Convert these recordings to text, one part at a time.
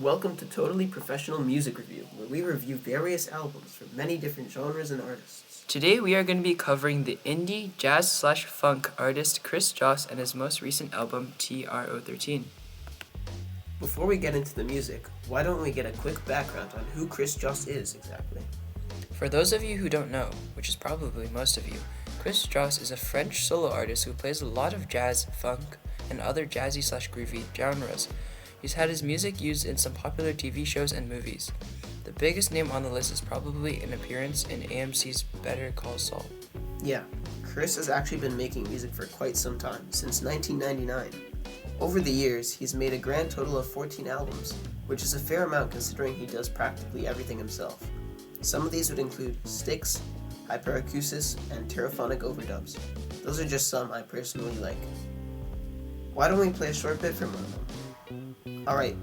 Welcome to Totally Professional Music Review, where we review various albums from many different genres and artists. Today we are going to be covering the indie jazz/funk artist Chris Joss and his most recent album TRO13. Before we get into the music, why don't we get a quick background on who Chris Joss is exactly? For those of you who don't know, which is probably most of you, Chris Joss is a French solo artist who plays a lot of jazz, funk, and other jazzy/groovy genres. He's had his music used in some popular TV shows and movies. The biggest name on the list is probably an appearance in AMC's Better Call Saul. Yeah, Chris has actually been making music for quite some time, since 1999. Over the years, he's made a grand total of 14 albums, which is a fair amount considering he does practically everything himself. Some of these would include Sticks, Hyperacusis, and Terraphonic overdubs. Those are just some I personally like. Why don't we play a short bit from one of them? Alright,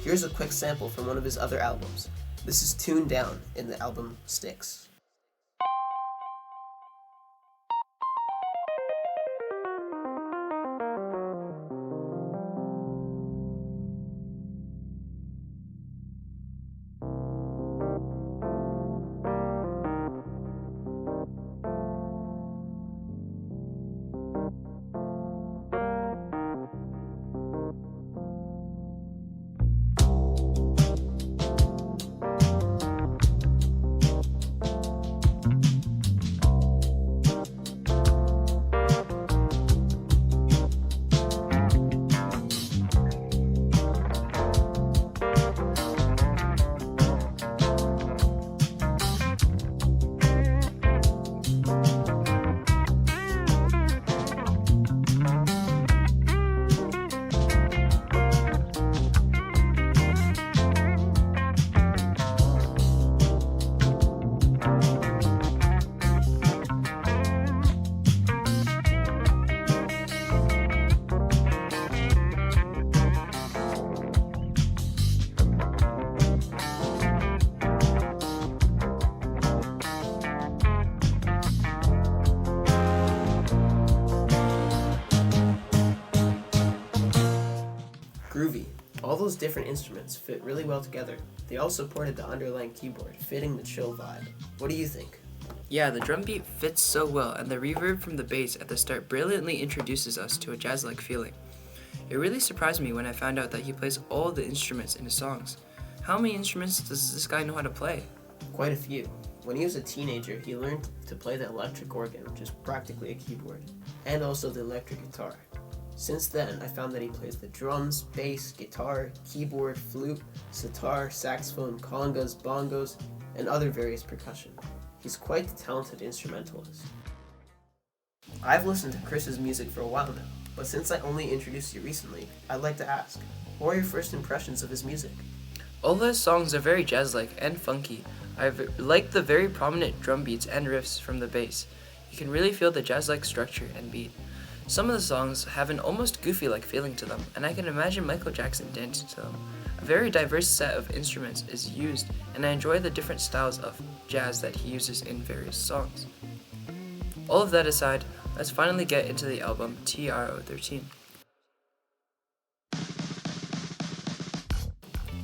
here's a quick sample from one of his other albums. This is Tuned Down in the album Sticks. Groovy. All those different instruments fit really well together. They all supported the underlying keyboard, fitting the chill vibe. What do you think? Yeah, the drum beat fits so well, and the reverb from the bass at the start brilliantly introduces us to a jazz-like feeling. It really surprised me when I found out that he plays all the instruments in his songs. How many instruments does this guy know how to play? Quite a few. When he was a teenager, he learned to play the electric organ, which is practically a keyboard, and also the electric guitar. Since then, I found that he plays the drums, bass, guitar, keyboard, flute, sitar, saxophone, congas, bongos, and other various percussion. He's quite the talented instrumentalist. I've listened to Chris's music for a while now, but since I only introduced you recently, I'd like to ask, what are your first impressions of his music? All of his songs are very jazz-like and funky. I like the very prominent drum beats and riffs from the bass. You can really feel the jazz-like structure and beat. Some of the songs have an almost goofy-like feeling to them, and I can imagine Michael Jackson dancing to them. A very diverse set of instruments is used, and I enjoy the different styles of jazz that he uses in various songs. All of that aside, let's finally get into the album TRO13.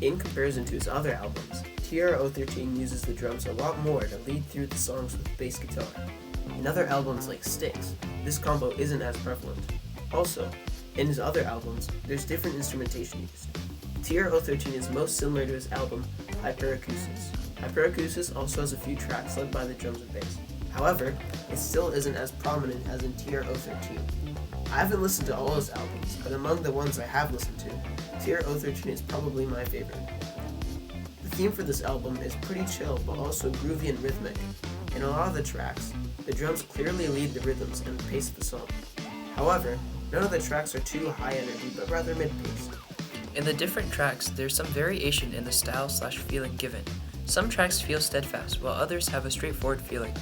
In comparison to his other albums, TRO13 uses the drums a lot more to lead through the songs with bass guitar. In other albums like Sticks, this combo isn't as prevalent. Also, in his other albums, there's different instrumentation used. TRO13 is most similar to his album Hyperacusis. Hyperacusis also has a few tracks led by the drums and bass. However, it still isn't as prominent as in TRO13. I haven't listened to all his albums, but among the ones I have listened to, TRO13 is probably my favorite. The theme for this album is pretty chill but also groovy and rhythmic. In a lot of the tracks, the drums clearly lead the rhythms and the pace of the song. However, none of the tracks are too high energy but rather mid-paced. In the different tracks, there's some variation in the style/feeling given. Some tracks feel steadfast, while others have a straightforward feeling,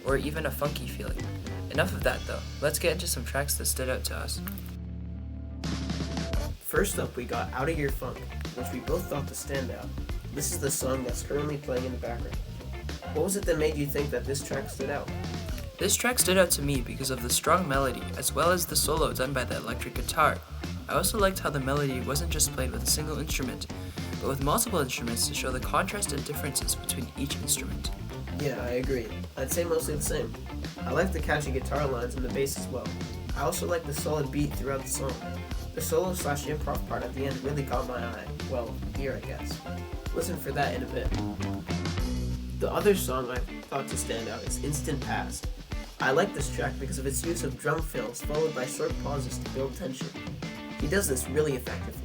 or even a funky feeling. Enough of that though, let's get into some tracks that stood out to us. First up, we got Outta Your Funk, which we both thought to stand out. This is the song that's currently playing in the background. What was it that made you think that this track stood out? This track stood out to me because of the strong melody, as well as the solo done by the electric guitar. I also liked how the melody wasn't just played with a single instrument, but with multiple instruments to show the contrast and differences between each instrument. Yeah, I agree. I'd say mostly the same. I like the catchy guitar lines and the bass as well. I also like the solid beat throughout the song. The solo/improv part at the end really caught my eye. Well, ear, I guess. Listen for that in a bit. The other song I thought to stand out is Instant Past. I like this track because of its use of drum fills followed by short pauses to build tension. He does this really effectively.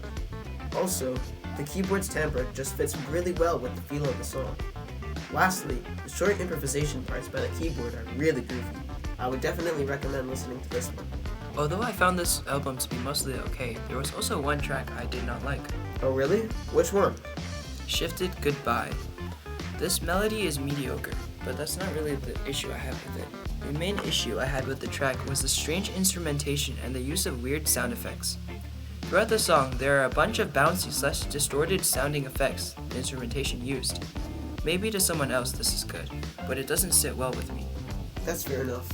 Also, the keyboard's timbre just fits really well with the feel of the song. Lastly, the short improvisation parts by the keyboard are really groovy. I would definitely recommend listening to this one. Although I found this album to be mostly okay, there was also one track I did not like. Oh really? Which one? Shifted Goodbye. This melody is mediocre, but that's not really the issue I have with it. The main issue I had with the track was the strange instrumentation and the use of weird sound effects. Throughout the song, there are a bunch of bouncy/distorted sounding effects the instrumentation used. Maybe to someone else this is good, but it doesn't sit well with me. That's fair enough.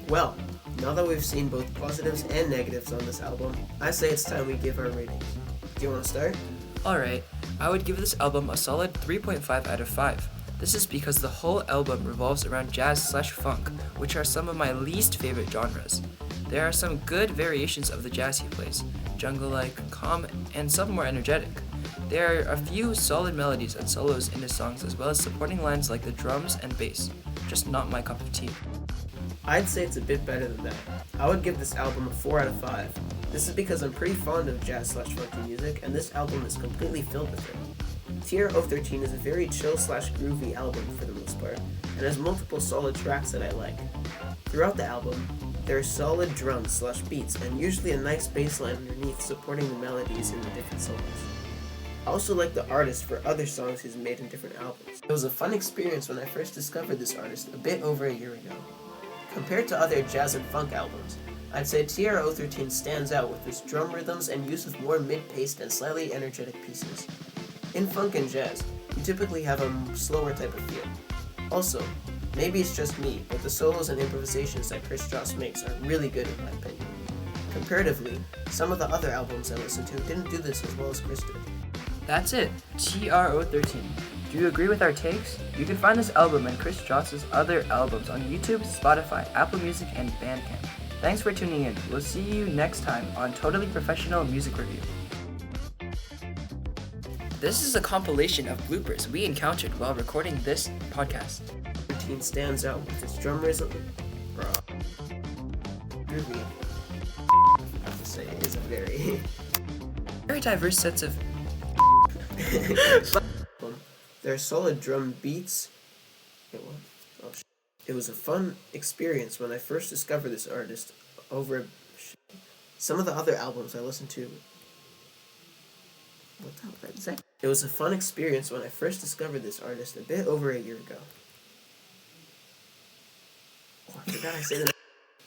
Well, now that we've seen both positives and negatives on this album, I say it's time we give our ratings. Do you want to start? Alright, I would give this album a solid 3.5 out of 5. This is because the whole album revolves around jazz/funk, which are some of my least favorite genres. There are some good variations of the jazz he plays, jungle-like, calm, and some more energetic. There are a few solid melodies and solos in his songs as well as supporting lines like the drums and bass, just not my cup of tea. I'd say it's a bit better than that. I would give this album a 4 out of 5. This is because I'm pretty fond of jazz/funky music, and this album is completely filled with it. Tier 013 is a very chill/groovy album for the most part, and has multiple solid tracks that I like. Throughout the album, there are solid drums/beats, and usually a nice bass line underneath supporting the melodies in the different songs. I also like the artist for other songs he's made in different albums. It was a fun experience when I first discovered this artist a bit over a year ago. Compared to other jazz and funk albums, I'd say Tier 013 stands out with its drum rhythms and use of more mid-paced and slightly energetic pieces. In funk and jazz, you typically have a slower type of feel. Also, maybe it's just me, but the solos and improvisations that Chris Joss makes are really good in my opinion. Comparatively, some of the other albums I listened to didn't do this as well as Chris did. That's it, TR013. Do you agree with our takes? You can find this album and Chris Joss's other albums on YouTube, Spotify, Apple Music, and Bandcamp. Thanks for tuning in. We'll see you next time on Totally Professional Music Review. This is a compilation of bloopers we encountered while recording this podcast. 13 stands out with its drum rhythm. Groovy. I have to say, it is a Very diverse sets of There are solid drum beats. Wait, what? Oh, shit. It was a fun experience when I first discovered this artist over some of the other albums I listened to. What the hell is that? It was a fun experience when I first discovered this artist a bit over a year ago. Oh, I forgot I said that.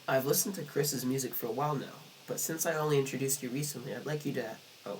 I've listened to Chris's music for a while now, but since I only introduced you recently, I'd like you to... Oh,